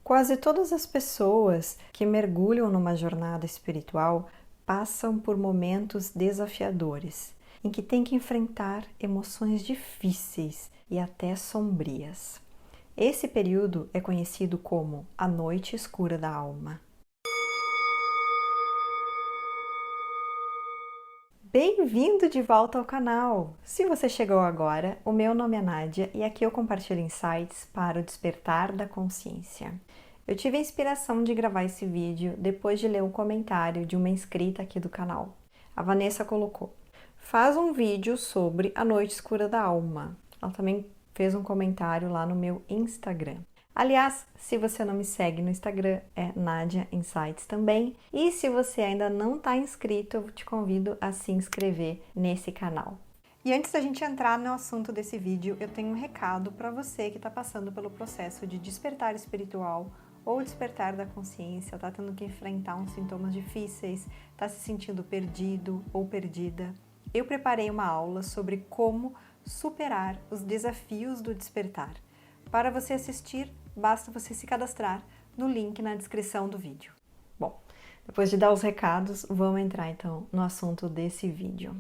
Quase todas as pessoas que mergulham numa jornada espiritual passam por momentos desafiadores, em que têm que enfrentar emoções difíceis e até sombrias. Esse período é conhecido como a noite escura da alma. Bem-vindo de volta ao canal! Se você chegou agora, o meu nome é Nádia e aqui eu compartilho insights para o despertar da consciência. Eu tive a inspiração de gravar esse vídeo depois de ler um comentário de uma inscrita aqui do canal. A Vanessa colocou: faz um vídeo sobre a noite escura da alma. Ela também fez um comentário lá no meu Instagram. Aliás, se você não me segue no Instagram, é Nádia Insights também. E se você ainda não está inscrito, eu te convido a se inscrever nesse canal. E antes da gente entrar no assunto desse vídeo, eu tenho um recado para você que está passando pelo processo de despertar espiritual ou despertar da consciência, está tendo que enfrentar uns sintomas difíceis, está se sentindo perdido ou perdida. Eu preparei uma aula sobre como superar os desafios do despertar. Para você assistir, basta você se cadastrar no link na descrição do vídeo. Bom, depois de dar os recados, vamos entrar então no assunto desse vídeo.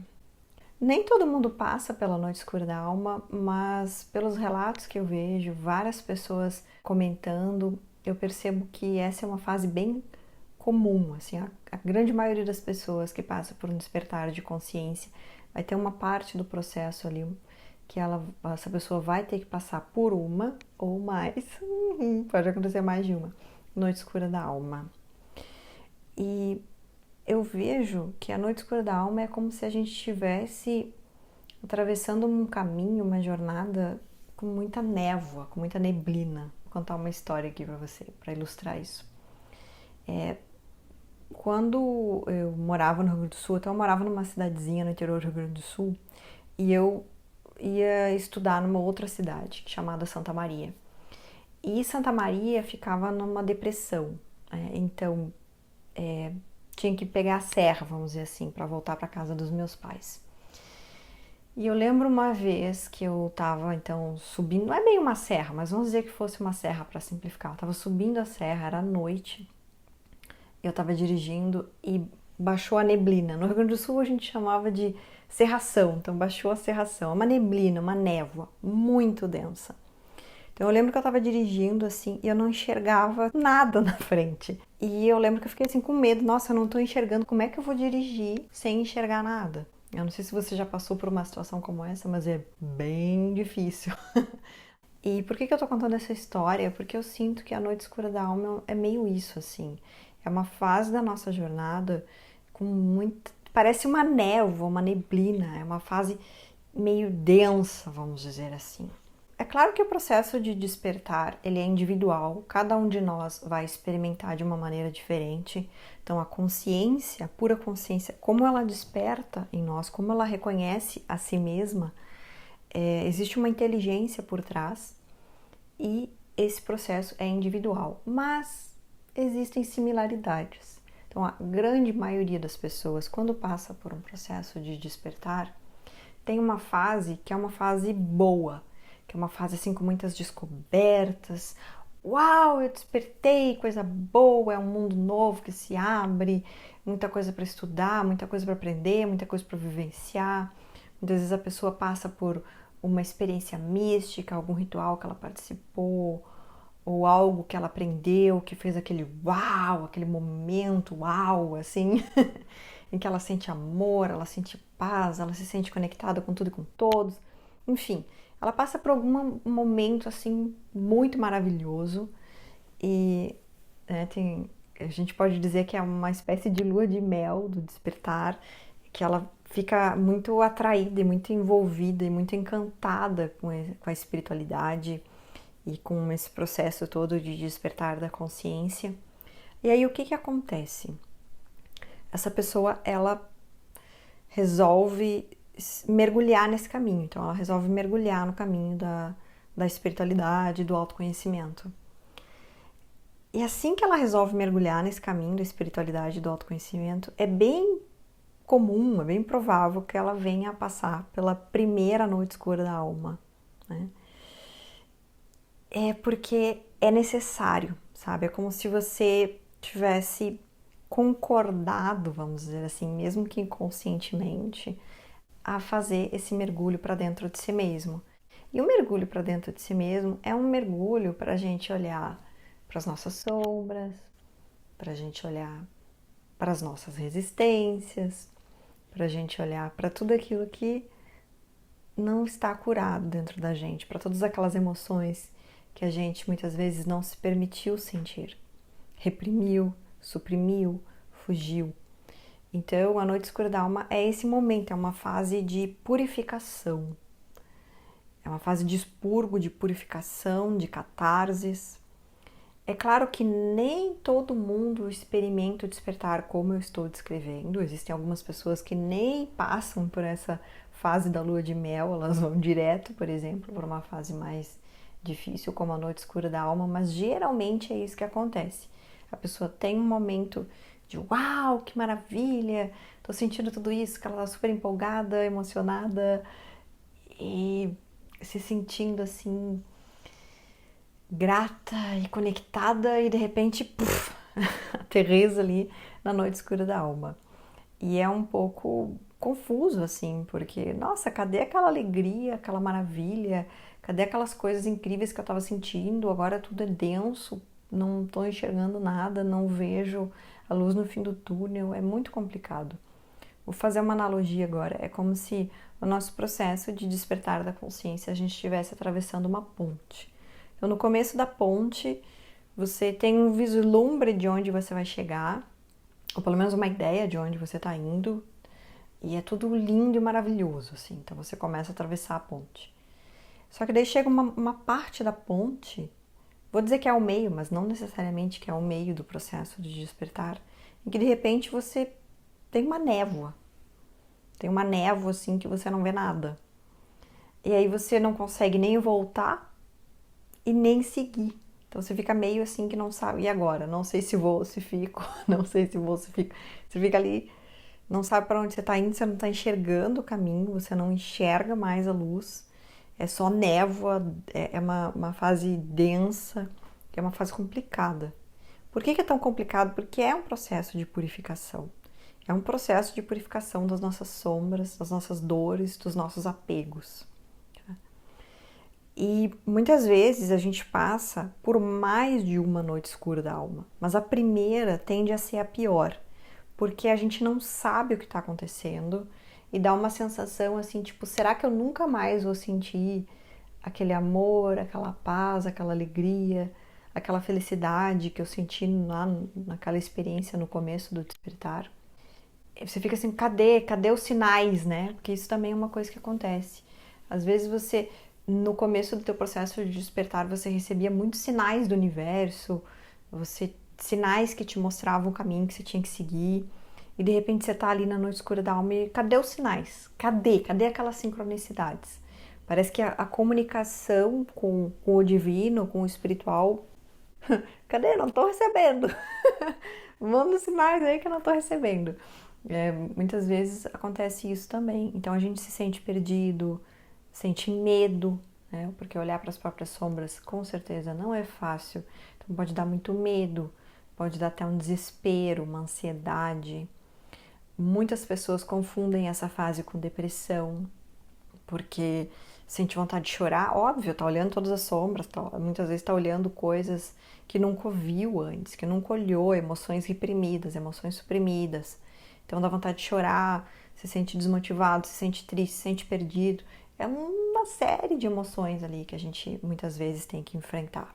Nem todo mundo passa pela noite escura da alma, mas pelos relatos que eu vejo, várias pessoas comentando, eu percebo que essa é uma fase bem comum, assim, a grande maioria das pessoas que passa por um despertar de consciência vai ter uma parte do processo ali que essa pessoa vai ter que passar por uma ou mais, pode acontecer mais de uma, noite escura da alma. E eu vejo que a noite escura da alma é como se a gente estivesse atravessando um caminho, uma jornada com muita névoa, com muita neblina. Vou contar uma história aqui para você, para ilustrar isso. Quando eu morava no Rio Grande do Sul, então eu morava numa cidadezinha no interior do Rio Grande do Sul, e eu ia estudar numa outra cidade, chamada Santa Maria. E Santa Maria ficava numa depressão, então tinha que pegar a serra, vamos dizer assim, para voltar para casa dos meus pais. E eu lembro uma vez que eu estava então subindo, não é bem uma serra, mas vamos dizer que fosse uma serra para simplificar. Eu estava subindo a serra, era noite, eu estava dirigindo e baixou a neblina. No Rio Grande do Sul a gente chamava de cerração, então baixou a cerração, uma neblina, uma névoa muito densa. Então eu lembro que eu estava dirigindo assim e eu não enxergava nada na frente. E eu lembro que eu fiquei assim com medo, nossa, eu não estou enxergando, como é que eu vou dirigir sem enxergar nada? Eu não sei se você já passou por uma situação como essa, mas é bem difícil. E por que eu tô contando essa história? Porque eu sinto que a noite escura da alma é meio isso, assim. É uma fase da nossa jornada com muito... Parece uma névoa, uma neblina. É uma fase meio densa, vamos dizer assim. É claro que o processo de despertar, ele é individual. Cada um de nós vai experimentar de uma maneira diferente. Então, a consciência, a pura consciência, como ela desperta em nós, como ela reconhece a si mesma, existe uma inteligência por trás e esse processo é individual, mas existem similaridades. Então, a grande maioria das pessoas, quando passa por um processo de despertar, tem uma fase que é uma fase boa, que é uma fase assim com muitas descobertas. Uau, eu despertei, coisa boa, é um mundo novo que se abre, muita coisa para estudar, muita coisa para aprender, muita coisa para vivenciar. Muitas vezes a pessoa passa por uma experiência mística, algum ritual que ela participou, ou algo que ela aprendeu, que fez aquele uau, aquele momento uau, assim, em que ela sente amor, ela sente paz, ela se sente conectada com tudo e com todos. Enfim, ela passa por algum momento, assim, muito maravilhoso e a gente pode dizer que é uma espécie de lua de mel do despertar, que ela fica muito atraída e muito envolvida e muito encantada com a espiritualidade e com esse processo todo de despertar da consciência. E aí o que acontece? Essa pessoa, ela resolve mergulhar nesse caminho, então ela resolve mergulhar no caminho da espiritualidade, do autoconhecimento. E assim que ela resolve mergulhar nesse caminho da espiritualidade e do autoconhecimento, é bem comum, é bem provável que ela venha a passar pela primeira noite escura da alma, né? É porque é necessário. sabe? É como se você tivesse concordado, vamos dizer assim, mesmo que inconscientemente, a fazer esse mergulho para dentro de si mesmo. E o mergulho para dentro de si mesmo é um mergulho para a gente olhar para as nossas sombras, para a gente olhar para as nossas resistências, para a gente olhar para tudo aquilo que não está curado dentro da gente, para todas aquelas emoções que a gente muitas vezes não se permitiu sentir, reprimiu, suprimiu, fugiu. Então, a noite escura da alma é esse momento, é uma fase de purificação, é uma fase de expurgo, de purificação, de catarses. É claro que nem todo mundo experimenta o despertar como eu estou descrevendo. Existem algumas pessoas que nem passam por essa fase da lua de mel, elas vão direto, por exemplo, para uma fase mais difícil, como a noite escura da alma, mas geralmente é isso que acontece. A pessoa tem um momento de uau, que maravilha, tô sentindo tudo isso, que ela tá super empolgada, emocionada e se sentindo assim grata e conectada e de repente puf, aterreza ali na noite escura da alma. E é um pouco confuso assim, porque nossa, cadê aquela alegria, aquela maravilha? Cadê aquelas coisas incríveis que eu estava sentindo? Agora tudo é denso, não estou enxergando nada, não vejo a luz no fim do túnel, é muito complicado. Vou fazer uma analogia agora, é como se o nosso processo de despertar da consciência a gente estivesse atravessando uma ponte. Então, no começo da ponte, você tem um vislumbre de onde você vai chegar, ou pelo menos uma ideia de onde você está indo, e é tudo lindo e maravilhoso, assim. Então, você começa a atravessar a ponte. Só que daí chega uma parte da ponte, vou dizer que é o meio, mas não necessariamente que é o meio do processo de despertar, em que de repente você tem uma névoa. Tem uma névoa, assim, que você não vê nada. E aí você não consegue nem voltar e nem seguir. Então você fica meio assim que não sabe, e agora? Não sei se vou, se fico, não sei se vou, se fico. Você fica ali, não sabe para onde você tá indo, você não tá enxergando o caminho, você não enxerga mais a luz, é só névoa, é uma fase densa, é uma fase complicada. Por que é tão complicado? Porque é um processo de purificação. É um processo de purificação das nossas sombras, das nossas dores, dos nossos apegos. E muitas vezes a gente passa por mais de uma noite escura da alma, mas a primeira tende a ser a pior, porque a gente não sabe o que está acontecendo e dá uma sensação assim, tipo, será que eu nunca mais vou sentir aquele amor, aquela paz, aquela alegria, aquela felicidade que eu senti lá naquela experiência no começo do despertar? E você fica assim, cadê os sinais, né? Porque isso também é uma coisa que acontece. Às vezes você, no começo do teu processo de despertar, você recebia muitos sinais do universo, sinais que te mostravam o caminho que você tinha que seguir, e de repente você tá ali na noite escura da alma e cadê os sinais? Cadê aquelas sincronicidades? Parece que a comunicação com o divino, com o espiritual, cadê? Não tô recebendo. Manda sinais aí que eu não tô recebendo. Muitas vezes acontece isso também. Então a gente se sente perdido, sente medo, né? Porque olhar para as próprias sombras com certeza não é fácil. Então pode dar muito medo, pode dar até um desespero, uma ansiedade. Muitas pessoas confundem essa fase com depressão, porque sente vontade de chorar, óbvio, tá olhando todas as sombras, muitas vezes tá olhando coisas que nunca ouviu antes, que nunca olhou, emoções reprimidas, emoções suprimidas. Então dá vontade de chorar, se sente desmotivado, se sente triste, se sente perdido. É uma série de emoções ali que a gente muitas vezes tem que enfrentar.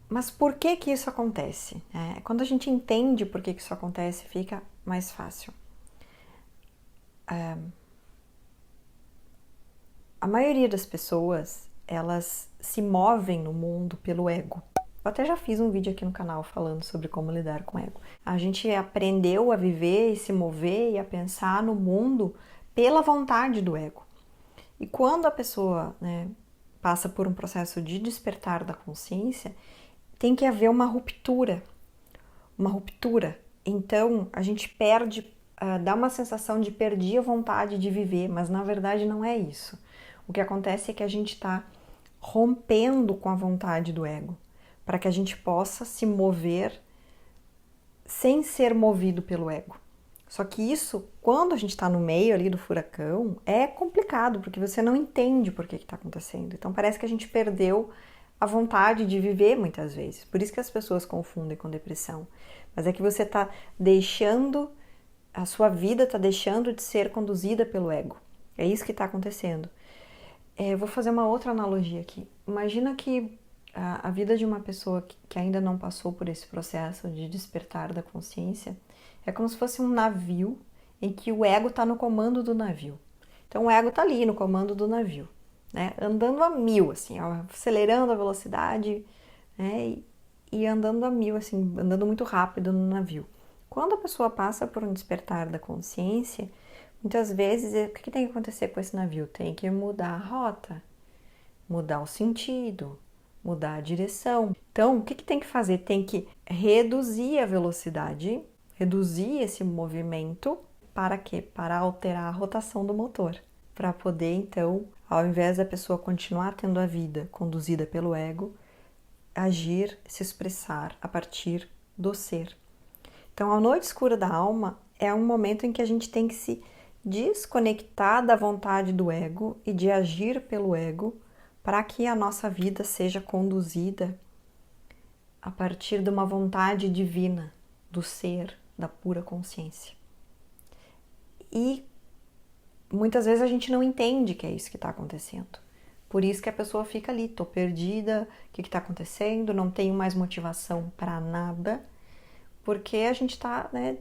Mas por que que isso acontece? Quando a gente entende por que que isso acontece, fica mais fácil. A maioria das pessoas, elas se movem no mundo pelo ego. Eu até já fiz um vídeo aqui no canal falando sobre como lidar com o ego. A gente aprendeu a viver e se mover e a pensar no mundo pela vontade do ego. E quando a pessoa, né, passa por um processo de despertar da consciência, tem que haver uma ruptura. Uma ruptura. Então, a gente perde, dá uma sensação de perder a vontade de viver, mas na verdade não é isso. O que acontece é que a gente está rompendo com a vontade do ego. para que a gente possa se mover sem ser movido pelo ego. Só que isso, quando a gente está no meio ali do furacão, é complicado, porque você não entende por que está acontecendo. Então parece que a gente perdeu a vontade de viver muitas vezes. Por isso que as pessoas confundem com depressão. Mas é que você está deixando, a sua vida está deixando de ser conduzida pelo ego. É isso que está acontecendo. Eu vou fazer uma outra analogia aqui. Imagina que a vida de uma pessoa que ainda não passou por esse processo de despertar da consciência é como se fosse um navio em que o ego está no comando do navio. Então o ego está ali no comando do navio, né? Andando a 1000, assim, acelerando a velocidade, né? E andando a 1000, assim, andando muito rápido no navio. Quando a pessoa passa por um despertar da consciência, muitas vezes, o que tem que acontecer com esse navio? Tem que mudar a rota, mudar o sentido, mudar a direção. Então, o que tem que fazer? Tem que reduzir a velocidade, reduzir esse movimento, para quê? Para alterar a rotação do motor. Para poder, então, ao invés da pessoa continuar tendo a vida conduzida pelo ego, agir, se expressar a partir do ser. Então, a noite escura da alma é um momento em que a gente tem que se desconectar da vontade do ego e de agir pelo ego para que a nossa vida seja conduzida a partir de uma vontade divina, do ser, da pura consciência. E muitas vezes a gente não entende que é isso que está acontecendo. Por isso que a pessoa fica ali, tô perdida, o que está acontecendo, não tenho mais motivação para nada, porque a gente está, né,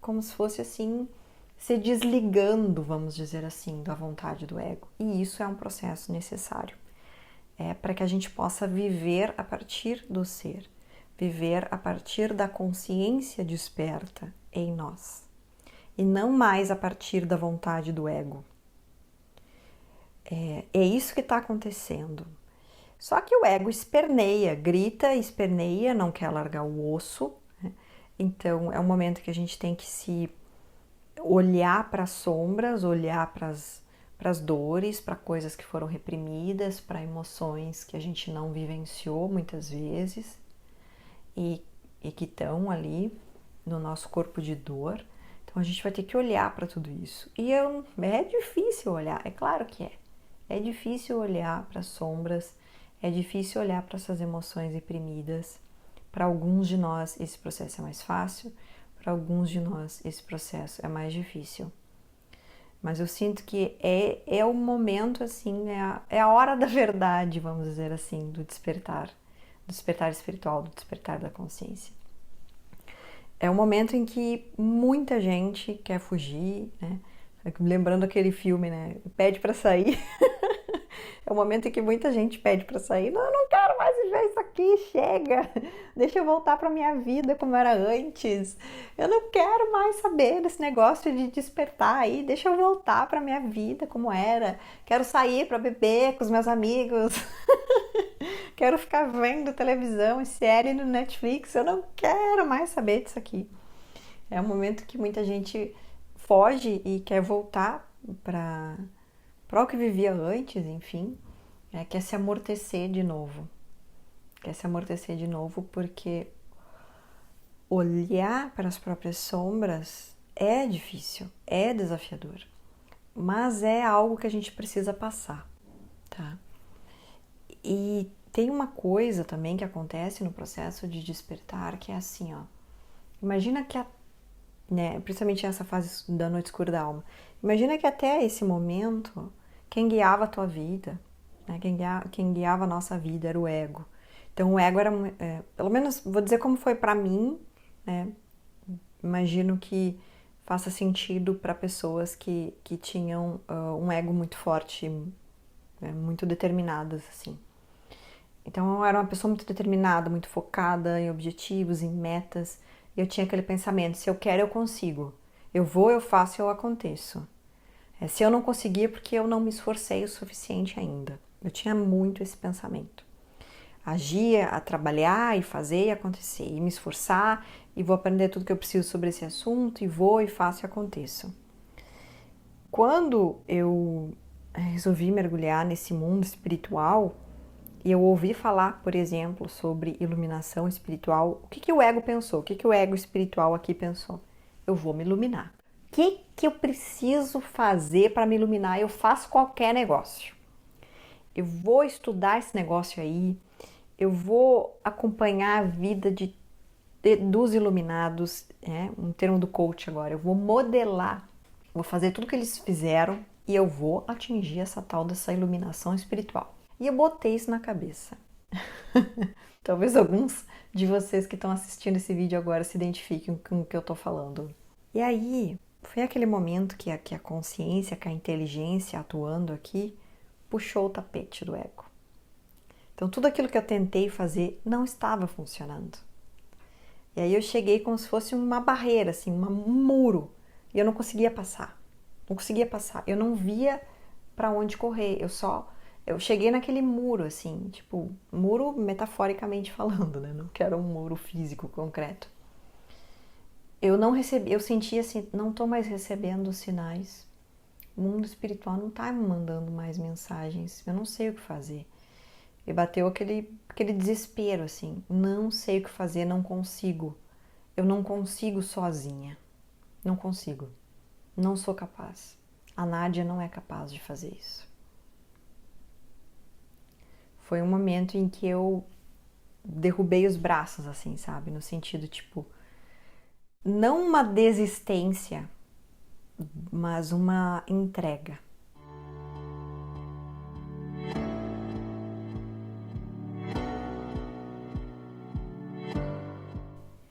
como se fosse assim, se desligando, vamos dizer assim, da vontade do ego. E isso é um processo necessário. Para que a gente possa viver a partir do ser, viver a partir da consciência desperta em nós, e não mais a partir da vontade do ego. É isso que está acontecendo. Só que o ego esperneia, grita, esperneia, não quer largar o osso, né? Então é um momento que a gente tem que se olhar para as sombras, olhar para as dores, para coisas que foram reprimidas, para emoções que a gente não vivenciou muitas vezes e que estão ali no nosso corpo de dor. Então a gente vai ter que olhar para tudo isso. E é difícil olhar, é claro que é. É difícil olhar para as sombras, é difícil olhar para essas emoções reprimidas. Para alguns de nós esse processo é mais fácil, para alguns de nós esse processo é mais difícil. Mas eu sinto que é o momento, assim, é a hora da verdade, vamos dizer assim, do despertar espiritual, do despertar da consciência. É um momento em que muita gente quer fugir, né? Lembrando aquele filme, né? Pede para sair. É o momento em que muita gente pede para sair. Não, eu não quero mais viver isso aqui, chega. Deixa eu voltar para minha vida como era antes. Eu não quero mais saber desse negócio de despertar aí. Deixa eu voltar para minha vida como era. Quero sair para beber com os meus amigos. Quero ficar vendo televisão e série no Netflix. Eu não quero mais saber disso aqui. É um momento que muita gente foge e quer voltar para o que vivia antes, enfim, quer se amortecer de novo. Quer se amortecer de novo porque olhar para as próprias sombras é difícil, é desafiador, mas é algo que a gente precisa passar, tá? E tem uma coisa também que acontece no processo de despertar que é assim, ó. Imagina que principalmente nessa fase da noite escura da alma, imagina que até esse momento quem guiava a tua vida, né, quem guiava a nossa vida era o ego. Então o ego era, pelo menos vou dizer como foi para mim, né? Imagino que faça sentido para pessoas que tinham um ego muito forte, muito determinadas, assim. Então eu era uma pessoa muito determinada, muito focada em objetivos, em metas. E eu tinha aquele pensamento, se eu quero eu consigo. Eu vou, eu faço, eu aconteço. Se eu não conseguir, porque eu não me esforcei o suficiente ainda. Eu tinha muito esse pensamento. Agia a trabalhar e fazer e acontecer. E me esforçar e vou aprender tudo que eu preciso sobre esse assunto e vou e faço e aconteço. Quando eu resolvi mergulhar nesse mundo espiritual e eu ouvi falar, por exemplo, sobre iluminação espiritual, o que que o ego pensou? O que que o ego espiritual aqui pensou? Eu vou me iluminar. O que eu preciso fazer para me iluminar? Eu faço qualquer negócio. Eu vou estudar esse negócio aí, eu vou acompanhar a vida dos iluminados, um termo do coach agora, eu vou modelar, vou fazer tudo que eles fizeram e eu vou atingir essa tal dessa iluminação espiritual. E eu botei isso na cabeça. Talvez alguns de vocês que estão assistindo esse vídeo agora se identifiquem com o que eu tô falando. E aí, foi aquele momento que a consciência, que a inteligência atuando aqui, puxou o tapete do ego. Então, tudo aquilo que eu tentei fazer não estava funcionando. E aí eu cheguei como se fosse uma barreira, assim, um muro. E eu não conseguia passar. Não conseguia passar. Eu não via para onde correr. Eu cheguei naquele muro, assim, tipo, muro metaforicamente falando, né? Não quero um muro físico, concreto. Eu não recebi, eu sentia assim, não tô mais recebendo sinais. O mundo espiritual não tá me mandando mais mensagens. Eu não sei o que fazer. E bateu aquele desespero, assim. Não sei o que fazer, não consigo. Eu não consigo sozinha. Não consigo. Não sou capaz. A Nádia não é capaz de fazer isso. Foi um momento em que eu derrubei os braços, assim, sabe? No sentido, tipo, não uma desistência, mas uma entrega.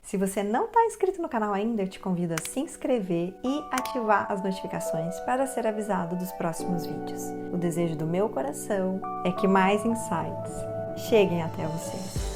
Se você não está inscrito no canal ainda, eu te convido a se inscrever e ativar as notificações para ser avisado dos próximos vídeos. O desejo do meu coração é que mais insights cheguem até você.